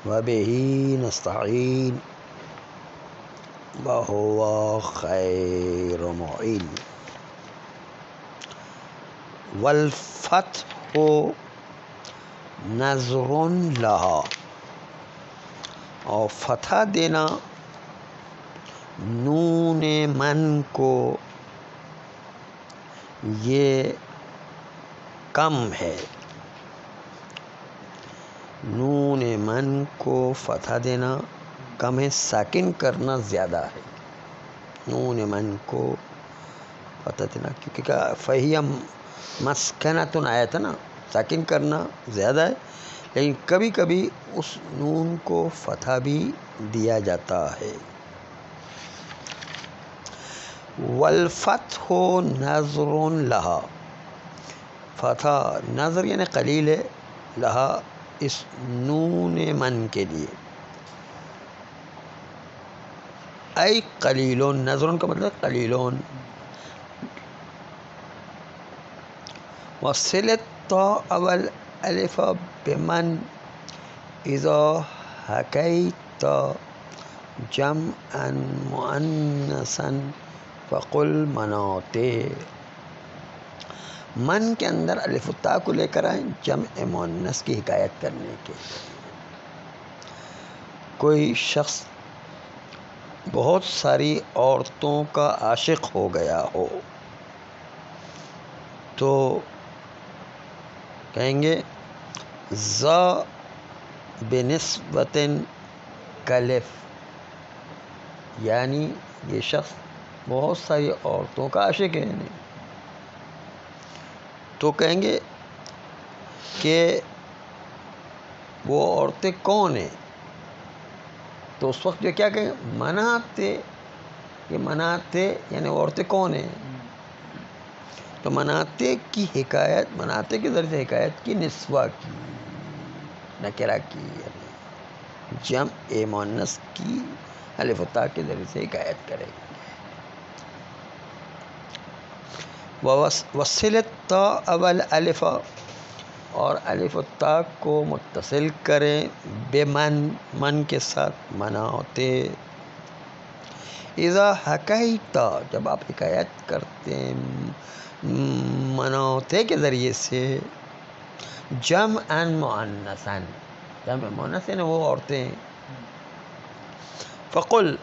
وبه نستعين وهو خير معين. والفتح نظر لها، اور فتح دینا نون من کو یہ کم ہے. نون من کو فتح دینا کم ہے، ساکن کرنا زیادہ ہے. نون من کو فتح دینا، کیونکہ فہی مسکنتن آیا تھا نا، ساکن کرنا زیادہ ہے، لیکن کبھی کبھی اس نون کو فتح بھی دیا جاتا ہے. والفتح نظر لہا، فتح نظر یعنی قلیل ہے، لہا اس نون من کے لیے. ای قلیلون، نظر کا مطلب قلیلون. وصل الطاء والالف بمن اذا حکیت جمعا مؤنثا فقل مناتے. من کے اندر الف الطاء کو لے کر آئیں جمع مؤنث کی حکایت کرنے کے. کوئی شخص بہت ساری عورتوں کا عاشق ہو گیا ہو تو کہیں گے ذا بنسبت کلف، یعنی یہ شخص بہت ساری عورتوں کا عاشق ہے. تو کہیں گے کہ وہ عورتیں کون ہیں، تو اس وقت جو کیا کہیں گے مناتے. یہ مناتے یعنی وہ عورتیں کون ہیں، تو مناتے کی حکایت، مناتے کے ذریعے سے حکایت کی نسوہ کی، نکرہ کی، یعنی جمع مؤنث کی الف و تاء کے ذریعے سے حکایت کرے گی. وصل الطاء والالف، اور الف و تاء کو متصل کریں بمن، من کے ساتھ، مناتے. اذا حکیت، جب آپ حکایت کرتے ہیں مناتے کے ذریعے سے، جمعا مؤنثا، جمع مؤنث یعنی وہ عورتیں، فقل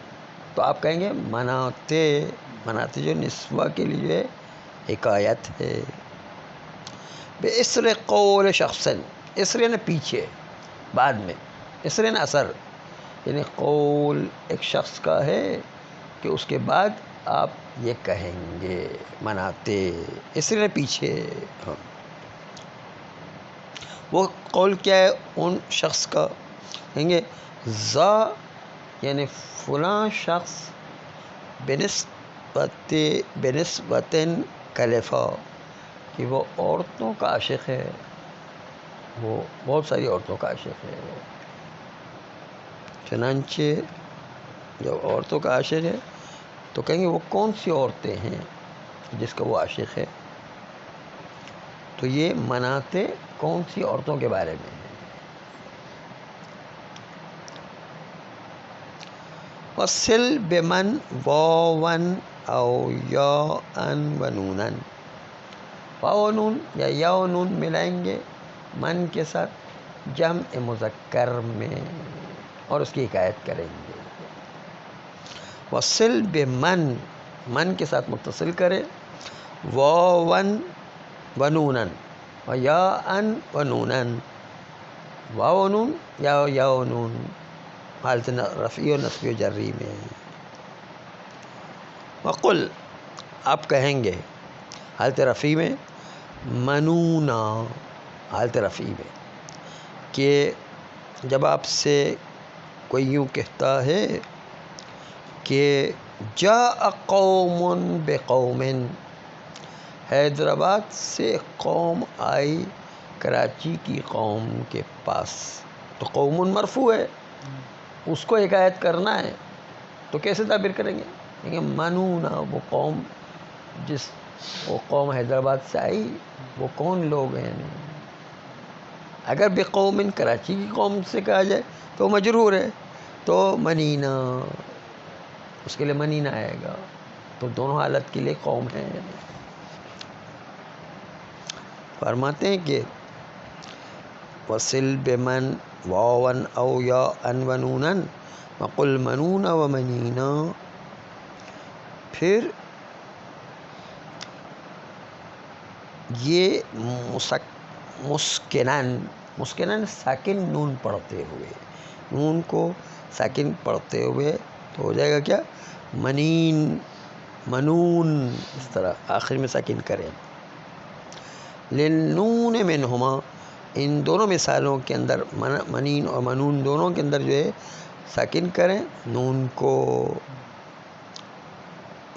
تو آپ کہیں گے مناتے. مناتے جو نسوہ کے لیے حکایت ہے. بِإِسْرِ قول شخص، اسر یعنی پیچھے، بعد میں، اسر یعنی اثر، یعنی قول ایک شخص کا ہے کہ اس کے بعد آپ یہ کہیں گے مناتے، اسر یعنی پیچھے. وہ قول کیا ہے ان شخص کا، کہیں گے ذا یعنی فلاں شخص بنسبت کلفا، کہ وہ عورتوں کا عاشق ہے، وہ بہت ساری عورتوں کا عاشق ہے. چنانچہ جب عورتوں کا عاشق ہے تو کہیں گے وہ کون سی عورتیں ہیں جس کا وہ عاشق ہے، تو یہ مناتے کون سی عورتوں کے بارے میں ہے. وصل بمن واوا او یاء و نونا، واو و نون یا یا و نون ملائیں گے من کے ساتھ جمع مذکر میں اور اس کی حکایت کریں گے. وصل بمن، من کے ساتھ متصل کرے، واوا و نونا و یاء و نونا، واو و نون یا و نون، حالت رفعی و نصبی و جری میں. وقل آپ کہیں گے حالت رفعی میں، منونا حالت رفعی میں، کہ جب آپ سے کوئی یوں کہتا ہے کہ جاء قوم بقوم، حیدرآباد سے قوم آئی کراچی کی قوم کے پاس، تو قوم مرفوع ہے، اس کو حکایت کرنا ہے تو کیسے تعبیر کریں گے، کہیں گے منونا، وہ قوم وہ قوم حیدرآباد سے آئی وہ کون لوگ ہیں. اگر بقوم کراچی کی قوم سے کہا جائے تو تو مجرور ہے تو منینا، اس کے لیے منینا آئے گا. تو دونوں حالت کے لیے قوم ہے. فرماتے ہیں کہ وصل بمن واون او یا ان ونونن وقل منون و منینا. پھر یہ مسکنن ساکن نون پڑھتے ہوئے، نون کو ساکن پڑھتے ہوئے تو ہو جائے گا کیا؟ منین، منون، اس طرح آخر میں ساکن کریں. للنون منہما، ان دونوں مثالوں کے اندر منین اور منون دونوں کے اندر جو ہے ساکن کریں نون کو.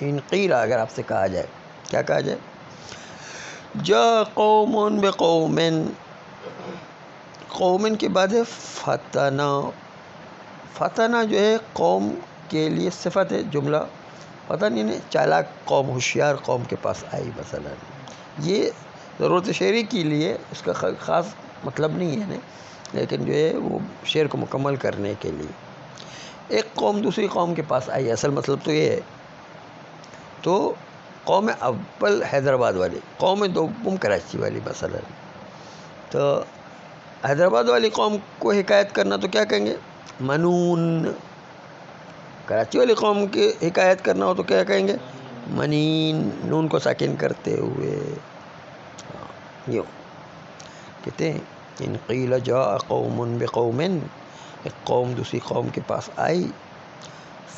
ان قیل، اگر آپ سے کہا جائے، کیا کہا جائے؟ جا قوم بقومن، قومن کے بعد ہے فتنا. فتنا جو ہے قوم کے لیے صفت ہے، جملہ فتن یعنی چالاک قوم، ہوشیار قوم کے پاس آئی. مثلا یہ ضرورت شعری کے لیے، اس کا خاص مطلب نہیں ہے، لیکن جو ہے وہ شعر کو مکمل کرنے کے لیے. ایک قوم دوسری قوم کے پاس آئی، اصل مطلب تو یہ ہے. تو قوم اول حیدرآباد والی، قوم دوم کراچی والی. مثلا تو حیدرآباد والی قوم کو حکایت کرنا تو کیا کہیں گے؟ منون. کراچی والی قوم کی حکایت کرنا ہو تو کیا کہیں گے؟ منین، نون کو ساکن کرتے ہوئے. یوں کہتے ہیں ان قیل جاء قوم بقومن، ایک قوم دوسری قوم کے پاس آئی.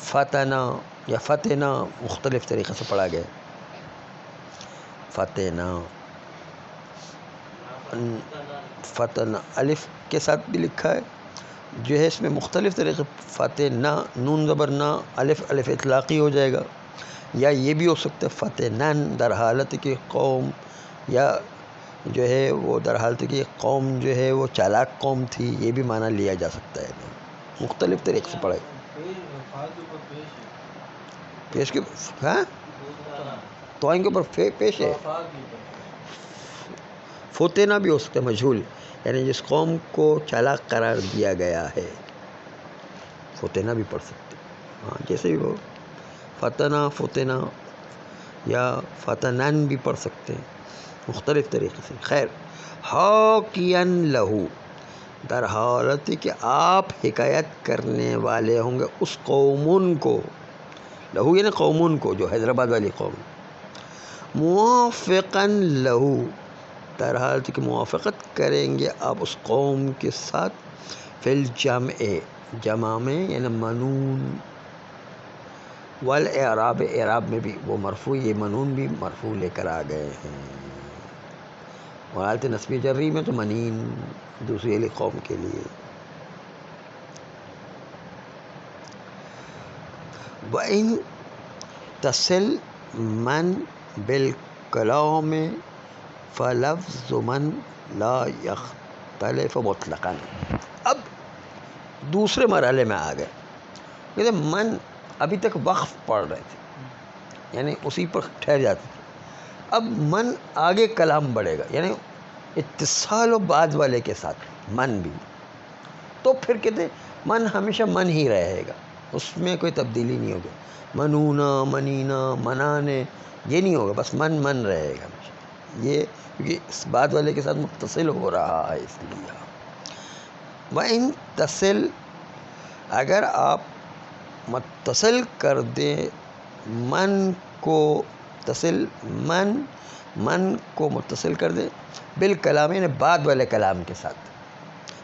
فتنا یا فتنا مختلف طریقے سے پڑھا گیا. فتنا، فتنا الف کے ساتھ بھی لکھا ہے، جو ہے اس میں مختلف طریقے. فتنا، نون زبر نا، الف الف اطلاقی ہو جائے گا، یا یہ بھی ہو سکتا ہے فتنن در حالت کی قوم، یا جو ہے وہ در حالت کی قوم جو ہے وہ چالاک قوم تھی، یہ بھی معنی لیا جا سکتا ہے. مختلف طریقے سے پڑھا. پیش کے ہاں تو ان کے اوپر پیش ہے. فتنا بھی ہو سکتا ہے مجہول، یعنی جس قوم کو چالاک قرار دیا گیا ہے، فتنا بھی پڑھ سکتے. ہاں جیسے بھی ہو، فتنا، فتنا یا فتنن بھی پڑھ سکتے ہیں مختلف طریقے سے. خیر، حاکین لہو، در حالت کہ آپ حکایت کرنے والے ہوں گے اس قومن کو. لہو یعنی قومن کو، جو حیدرآباد والی قوم. موافقاً لہو، در حالت کہ موافقت کریں گے آپ اس قوم کے ساتھ. فی الجمع، جمع میں یعنی منون. والاعراب، اعراب میں بھی وہ مرفوع، یہ منون بھی مرفوع لے کر آ گئے ہیں. اور حالت نصب جری میں تو منین دوسری والی قوم کے لیے. وَإِن تَصِل من بالکلام فلفظ من لا یختلف مطلقاً. اب دوسرے مرحلے میں آ گئے. کہتے من ابھی تک وقف پڑھ رہے تھے، یعنی اسی پر ٹھہر جاتے تھے. اب من آگے کلام بڑھے گا، یعنی اتصال و بعد والے کے ساتھ من بھی. تو پھر کہتے من ہمیشہ من ہی رہے گا، اس میں کوئی تبدیلی نہیں ہوگی. منونا، منینا، منانے، یہ نہیں ہوگا، بس من من رہے گا ہمیشہ. یہ کیونکہ اس بعد والے کے ساتھ متصل ہو رہا ہے، اس لیے. وَإِن تَصِل، اگر آپ متصل کر دیں من کو، تصل من کو متصل کر دیں بالکلام یعنی بعد والے کلام کے ساتھ.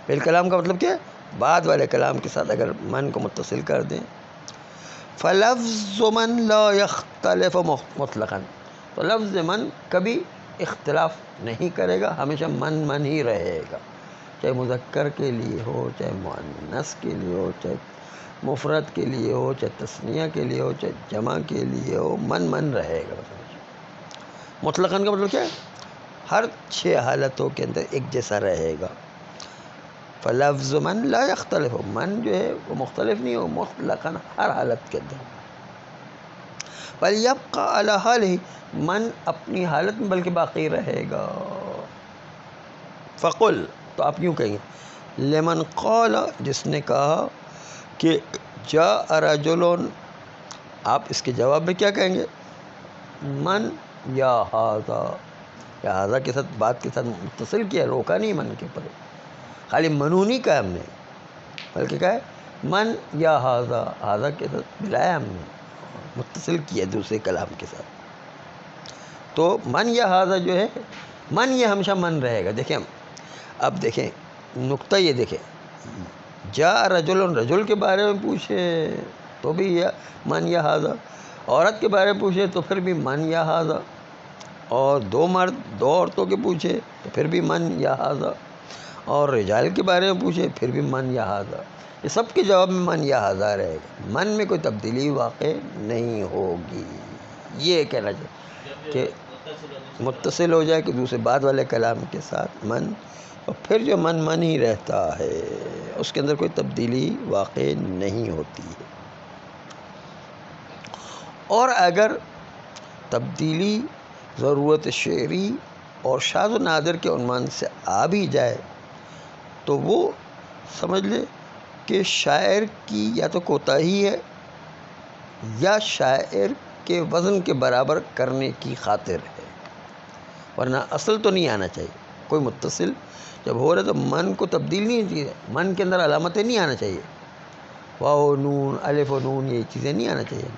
بالکلام کا مطلب کیا ہے؟ بعد والے کلام کے ساتھ اگر من کو متصل کر دیں. فلفظ من لا یختلف مطلقاً، تو لفظ من کبھی اختلاف نہیں کرے گا، ہمیشہ من من ہی رہے گا. چاہے مذکر کے لیے ہو، چاہے مؤنث کے لیے ہو، چاہے مفرد کے لیے ہو، چاہے تثنیہ کے لیے ہو، چاہے جمع کے لیے ہو، من من رہے گا. مطلقاً کا مطلب کیا ہے؟ ہر 6 حالتوں کے اندر ایک جیسا رہے گا. فلفظ من لا یختلف، من جو ہے وہ مختلف نہیں ہو، مطلقاً ہر حالت کے اندر. بل یبقى علی حالہ، من اپنی حالت میں بلکہ باقی رہے گا. فقل، تو آپ یوں کہیں گے لمن قال، جس نے کہا کہ جاء رجل، آپ اس کے جواب میں کیا کہیں گے؟ من یا ھذا، یا ھذا کے ساتھ بات کے ساتھ متصل کیا، روکا نہیں من کے اوپر، خالی منو نہیں کہا ہم نے، بلکہ کہا ہے من یا ھذا، ھذا کے ساتھ ملایا ہم نے، متصل کیا دوسرے کلام کے ساتھ. تو من یا ھذا جو ہے، من یہ ہمیشہ من رہے گا. دیکھیں اب دیکھیں نقطہ، یہ دیکھیں جاء رجل، رجل کے بارے میں پوچھے تو بھی من یا ھذا، عورت کے بارے میں پوچھے تو پھر بھی من یا ھذا، اور دو مرد دو عورتوں کے پوچھے تو پھر بھی من یا ھذا، اور رجال کے بارے میں پوچھے پھر بھی من یا ھذا. یہ سب کے جواب میں من یا ھذا رہے گا، من میں کوئی تبدیلی واقع نہیں ہوگی. یہ کہنا چاہیے کہ متصل ہو جائے کہ دوسرے بعد والے کلام کے ساتھ من، اور پھر جو من ہی رہتا ہے، اس کے اندر کوئی تبدیلی واقع نہیں ہوتی ہے. اور اگر تبدیلی ضرورت شعری اور شاذ و نادر کے عنوان سے آ بھی جائے تو وہ سمجھ لے کہ شاعر کی یا تو کوتاہی ہے یا شاعر کے وزن کے برابر کرنے کی خاطر ہے، ورنہ اصل تو نہیں آنا چاہیے. کوئی متصل جب ہو رہا ہے تو من کو تبدیل نہیں چاہیے، من کے اندر علامتیں نہیں آنا چاہیے، واو نون الف و نون، یہ چیزیں نہیں آنا چاہیے.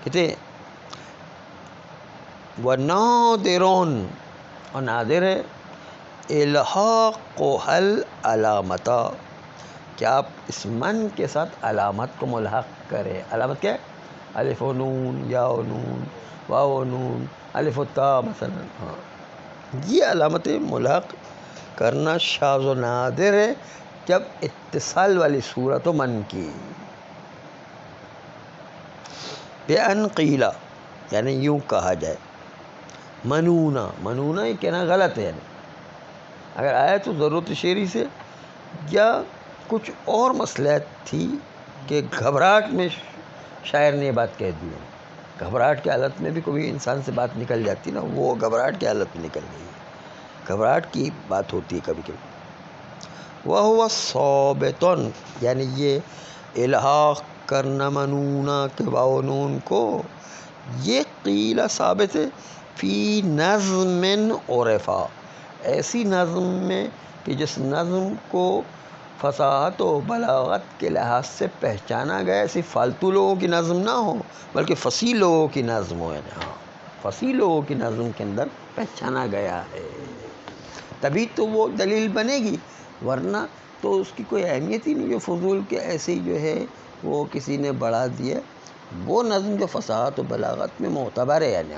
کہتے ہیں وَنَادِرٌ، اور نادر ہے الحاقُهَا العلامتا، کہ آپ اس من کے ساتھ علامت کو ملحق کریں. علامت کیا ہے؟ الف و نون، یا و نون، واو و نون، الف و تا مثلا. ہاں یہ علامتیں ملحق کرنا شاذ و نادر ہے جب اتصال والی صورت و من کی. بِأَنْ قِیلَ، یعنی یوں کہا جائے، منونا، منونا یہ کہنا غلط ہے. یعنی اگر آئے تو ضرورت شعری سے، یا کچھ اور مصلحت تھی کہ گھبراہٹ میں شاعر نے یہ بات کہہ دی ہے. گھبراہٹ کی حالت میں بھی کوئی انسان سے بات نکل جاتی نا، وہ گھبراہٹ کی حالت میں نکل گئی ہے، گھبراہٹ کی بات ہوتی ہے کبھی کبھی. وَهُوَ ثَابِتٌ، یعنی یہ الحاق کرنا منونا کے واو نون کو، یہ قیل ثابت ہے فی نظم عرفا، ایسی نظم میں کہ جس نظم کو فصاحت و بلاغت کے لحاظ سے پہچانا گیا. ایسی فالتو لوگوں کی نظم نہ ہو بلکہ فصیح لوگوں کی نظم ہو. یعنی ہاں فصیح لوگوں کی نظم کے اندر پہچانا گیا ہے، تبھی تو وہ دلیل بنے گی، ورنہ تو اس کی کوئی اہمیت ہی نہیں. جو فضول کے ایسے ہی جو ہے وہ کسی نے بڑھا دیا، وہ نظم جو فصاحت و بلاغت میں معتبر ہے. یعنی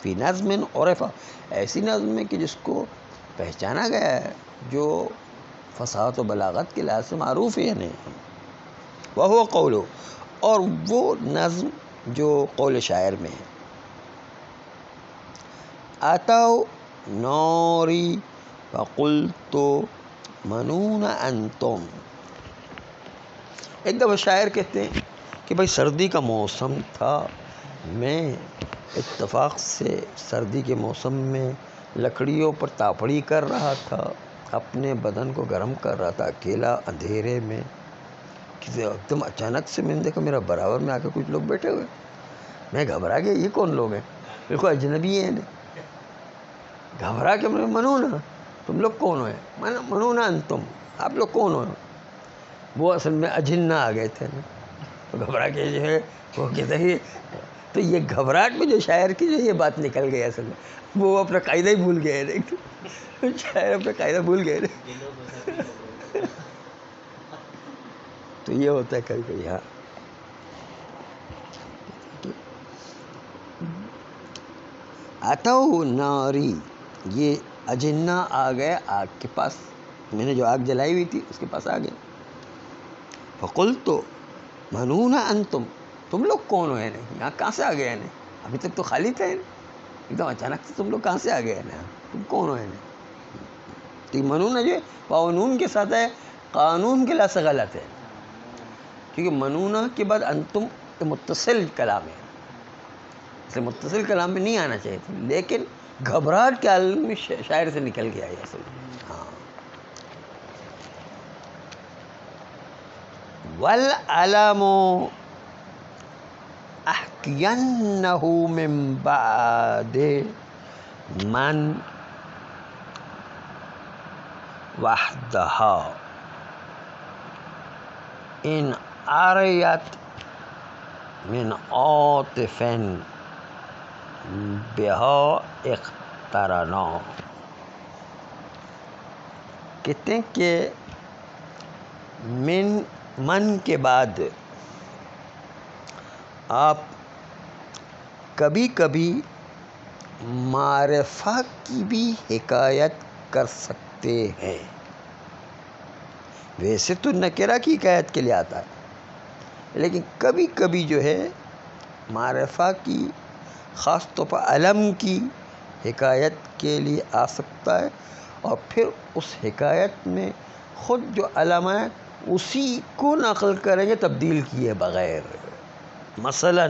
فی نظم عرفا، ایسی نظم میں کہ جس کو پہچانا گیا ہے، جو فصاحت و بلاغت کے لحاظ سے معروف ہے. یعنی وہو قولو، اور وہ نظم جو قول شاعر میں ہے. اتو نوری فقلت منون انتم، ایک دفعہ شاعر کہتے ہیں کہ بھائی سردی کا موسم تھا، میں اتفاق سے سردی کے موسم میں لکڑیوں پر تاپڑی کر رہا تھا، اپنے بدن کو گرم کر رہا تھا اکیلا اندھیرے میں. کسی ایک دم اچانک سے میں نے دیکھا میرا برابر میں آ کے کچھ لوگ بیٹھے ہوئے. میں گھبرا گیا، یہ کون لوگ ہیں؟ بالکل اجنبی ہیں. گھبرا کے میں منونا، تم لوگ کون ہوئے؟ منونا انتم، آپ لوگ کون ہو؟ وہ اصل میں اجنہ آ گئے تھے نا، گھبرا کے جو ہے وہ کہتے ہیں. تو یہ گھبراہٹ میں جو شاعر کی جو یہ بات نکل گئی، اصل میں وہ اپنا قاعدہ ہی بھول گئے. شاعر اپنا قاعدہ بھول گئے. تو یہ ہوتا ہے کبھی کبھی. ہاں اتو ناری، یہ اجنہ آ گئے آگ کے پاس، میں نے جو آگ جلائی ہوئی تھی اس کے پاس آ گئے. فقلت منون انتم، تم لوگ کون ہو؟ یہاں کہاں سے آ گئے؟ ابھی تک تو خالی تھے، ایک دم اچانک سے تم لوگ کہاں سے آ گئے؟ تم کون ہو؟ تو منون جو ہے قانون کے ساتھ ہے، قانون کے لحاظ سے غلط ہے، کیونکہ منونہ کے بعد انتم متصل کلام ہے، اس لیے متصل کلام میں نہیں آنا چاہیے تھا، لیکن گھبراہٹ کے عالم میں شاعر سے نکل گیا یہ اصل. ہاں والعلم احکینہ من بعد من وحدہا ان عریت من عاطف بہا اقترنا. کہتے ہیں کہ من کے بعد آپ کبھی کبھی معرفہ کی بھی حکایت کر سکتے ہیں. ویسے تو نکرہ کی حکایت کے لیے آتا ہے، لیکن کبھی کبھی جو ہے معرفہ کی، خاص طور پر علم کی حکایت کے لیے آ سکتا ہے، اور پھر اس حکایت میں خود جو علم ہے اسی کو نقل کریں گے تبدیل کیے بغیر. مثلا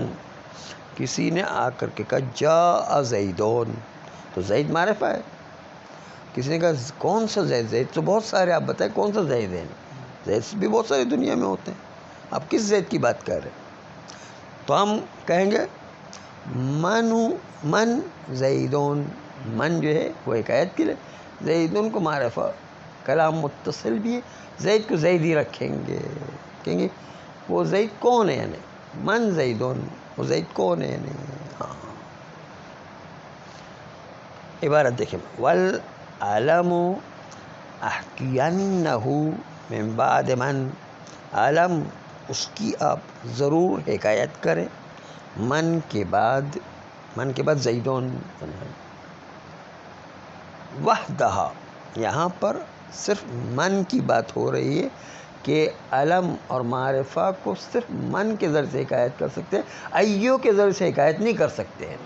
کسی نے آ کر کے کہا جاء زیدون، تو زید معرفہ ہے. کسی نے کہا کون سا زید؟ زید تو بہت سارے، آپ بتائیں کون سا زید ہیں؟ زید بھی بہت سارے دنیا میں ہوتے ہیں، آپ کس زید کی بات کر رہے ہیں؟ تو ہم کہیں گے من زیدون، من جو ہے وہ حکایت کے لیے، زیدون کو معرفہ، کلام متصل بھی ہے، زید کو زید ہی رکھیں گے، کہیں گے وہ زید کون ہے، یعنی من زیدون، وہ زید کون ہے یعنی. ہاں عبارت دیکھیں، والعلم احکینہ من بعد من، علم اس کی آپ ضرور حکایت کریں من کے بعد زیدون. وحدہا، یہاں پر صرف من کی بات ہو رہی ہے کہ علم اور معرفہ کو صرف من کے ذریعے سے حکایت کر سکتے ہیں، ایو کے ذریعے سے حکایت نہیں کر سکتے ہیں.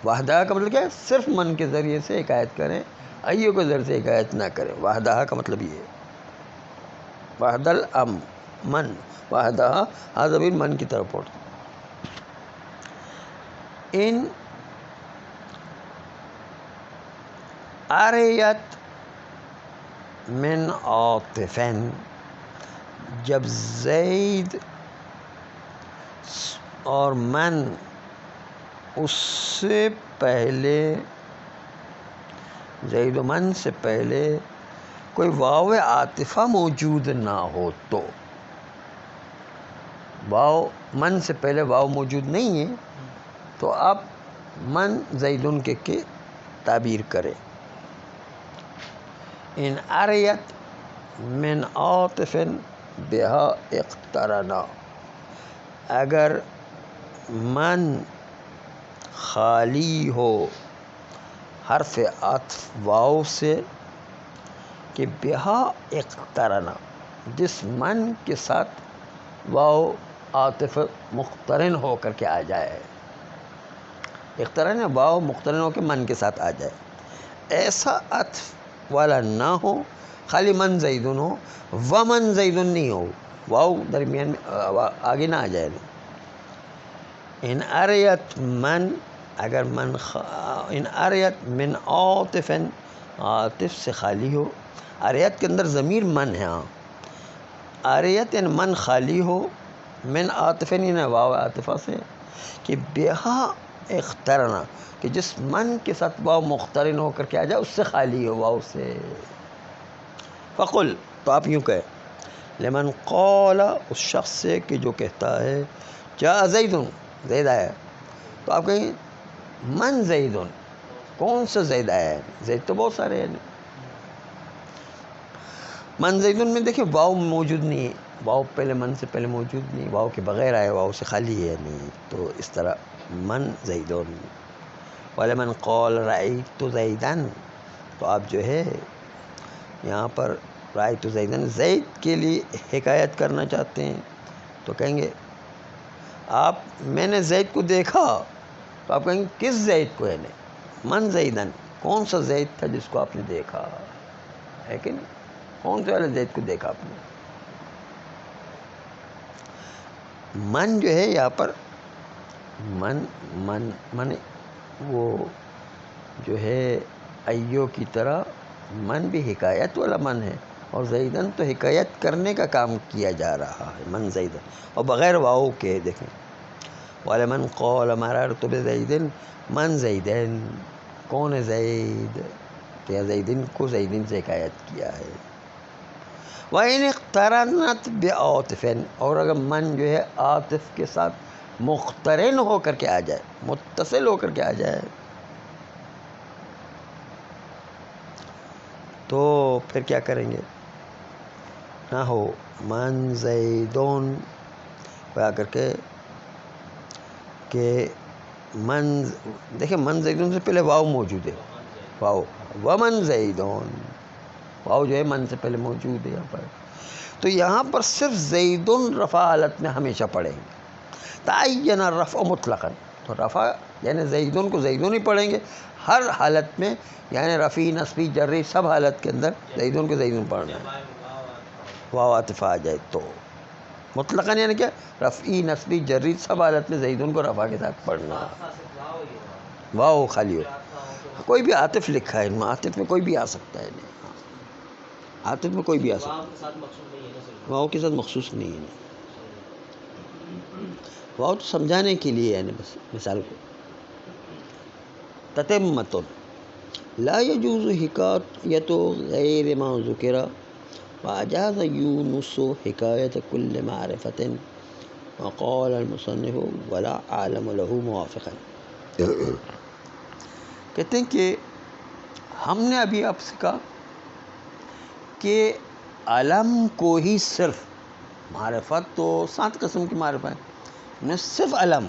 وحدہ کا مطلب کیا ہے؟ صرف من کے ذریعے سے حکایت کریں، ایو کے ذریعے سے حکایت نہ کریں. وحدہ کا مطلب یہ ہے، وحد الام من، وحدہ ضمیر من کی طرف پڑتا. ان عریت من عاطف، جب زید اور من اس سے پہلے، زید و من سے پہلے کوئی واو عاطفہ موجود نہ ہو، تو واو من سے پہلے واو موجود نہیں ہے تو آپ من زیدن کے تعبیر کریں. ان عریت من عاطف بہا اقترنا، اگر من خالی ہو حرف عطف واو سے، کہ بہا اقترنا، جس من کے ساتھ واو عاطف مقترن ہو کر کے آ جائے. اقترن ہے واو مقترن ہو کے من کے ساتھ آ جائے. ایسا عطف والا نہ ہو، خالی من زیدن ہو، ومن زیدن نہیں ہو، واو درمیان میں آگے نہ آ جائے. ان عریت من، اگر ان عریت من عاطف، عاطف سے خالی ہو، عریت کے اندر ضمیر من ہے. ہاں عریت یعنی من خالی ہو، من عاطف یعنی واو عاطفہ سے، کہ بہا اقترنا، کہ جس من کے ساتھ واو مقترن ہو کر کے آ جائے، اس سے خالی ہو واو سے. فقل، تو آپ یوں کہیں لمن قال، اس شخص سے کہ جو کہتا ہے جاء زیدن، زید آیا، تو آپ کہیں من زیدن، کون سا زید آیا ہے؟ زید تو بہت سارے ہیں. من زیدن میں دیکھیں واو موجود نہیں ہے، واو پہلے من سے پہلے موجود نہیں، واو کے بغیر آیا، واو سے خالی ہے نہیں. تو اس طرح من زیدن. ولمن قال رأیت زیدن، تو آپ جو ہے یہاں پر رأیت زیدن، زید کے لیے حکایت کرنا چاہتے ہیں، تو کہیں گے آپ میں نے زید کو دیکھا، تو آپ کہیں گے کس زید کو ہے؟ من زیدن، کون سا زید تھا جس کو آپ نے دیکھا ہے کہ نہیں؟ کون سے والے زید کو دیکھا آپ نے؟ من جو ہے یہاں پر من وہ جو ہے ایو کی طرح من بھی حکایت والا من ہے، اور زیدن تو حکایت کرنے کا کام کیا جا رہا ہے، من زیدن، اور بغیر واؤ کے. دیکھیں وَلَمَنْ قَالَ مَرَرْتُ بِزَیدٍ، من زیدن، کون ہے زید؟ کیا زیدن کو زیدن سے حکایت کیا ہے. وَإِنِ اقْتَرَنَتْ بِعَاطِفٍ، اور اگر من جو ہے عاطف کے ساتھ مقترن ہو کر کے آ جائے، متصل ہو کر کے آ جائے، تو پھر کیا کریں گے؟ نہ ہو من زیدون آ کر کے کہ من، دیکھیں من زیدون سے پہلے واؤ موجود ہے، واؤ ومن زیدون، واؤ جو ہے من سے پہلے موجود ہے یہاں پر. تو یہاں پر صرف زیدون رفع حالت میں ہمیشہ پڑھیں گے. تعین الرفع مطلقاً، تو رفع یعنی زیدون کو زیدون ہی پڑھیں گے ہر حالت میں، یعنی رفعی نصبی جری سب حالت کے اندر زیدون کو زیدون پڑھنا ہے. واو عاطفہ آ جائے تو مطلقاً یعنی کہ رفعی نصبی جری سب حالت میں زیدون کو رفع کے ساتھ پڑھنا ہے. واو خالی ہو، کوئی بھی عاطف لکھا ہے، عاطف میں کوئی بھی آ سکتا ہے، عاطف میں کوئی بھی آ سکتا ہے، واو کے ساتھ مخصوص نہیں ہے. واو تو سمجھانے کے لیے ہے، بس مثال کو. تتمۃ لا يجوز حکایت غیر ما ذکر وأجاز یونس حکایت کل معرفت وقال المصنف ولا عالم له موافقا. کہتے ہیں کہ ہم نے ابھی آپ سے کہا کہ علم کو ہی صرف، معرفت تو 7 قسم کی معرفت ہے، نے صرف علم،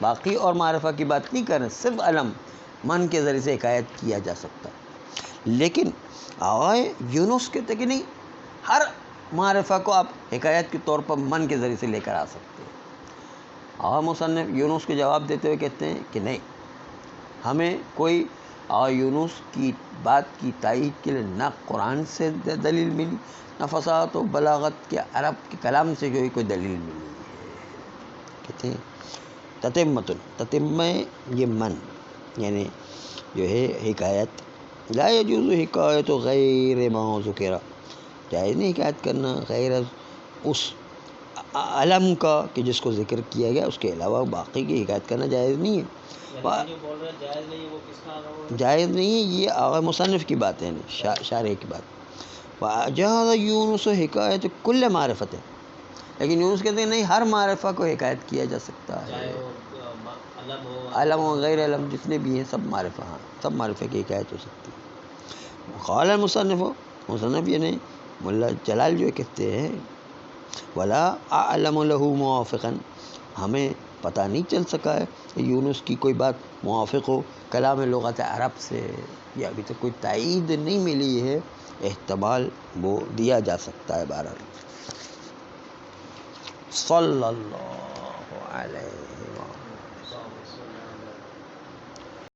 باقی اور معرفہ کی بات نہیں کر رہے، صرف علم من کے ذریعے سے حکایت کیا جا سکتا. لیکن آئے یونس کہتے کہ نہیں، ہر معرفہ کو آپ حکایت کے طور پر من کے ذریعے سے لے کر آ سکتے ہیں. اور مصنف یونس کے جواب دیتے ہوئے کہتے ہیں کہ نہیں، ہمیں کوئی یونس کی بات کی تائید کے لیے نہ قرآن سے دلیل ملی، نہ فصاحت و بلاغت کے عرب کے کلام سے کوئی دلیل ملی ہے. کہتے ہیں تتمۃ، تتمہ یہ من یعنی جو ہے حکایت، لا یجوز حکایت غیر ما ذکر، جائز نہیں حکایت کرنا غیر اس علم کا کہ جس کو ذکر کیا گیا، اس کے علاوہ باقی کی حکایت کرنا جائز نہیں ہے. جائز نہیں ہے، یہ آغا مصنف کی بات ہے، شارح کی بات. وَأَجَازَ يُونُسُ حکایت کل معرفت، لیکن یونس کہتے ہیں نہیں، ہر معرفہ کو حکایت کیا جا سکتا ہے، علم و غیر علم جتنے بھی ہیں سب معرفہ، ہاں سب معرفہ کی حکایت ہو سکتی ہے. قال المصنف، مصنف یعنی ملا جلال جو کہتے ہیں ولا اعلم له موافقا، ہمیں پتہ نہیں چل سکا ہے کہ یونس کی کوئی بات موافق ہو کلام لغت عرب سے، یہ ابھی تک کوئی تائید نہیں ملی ہے، احتمال وہ دیا جا سکتا ہے. بہرحال صلی اللہ علیہ وسلم.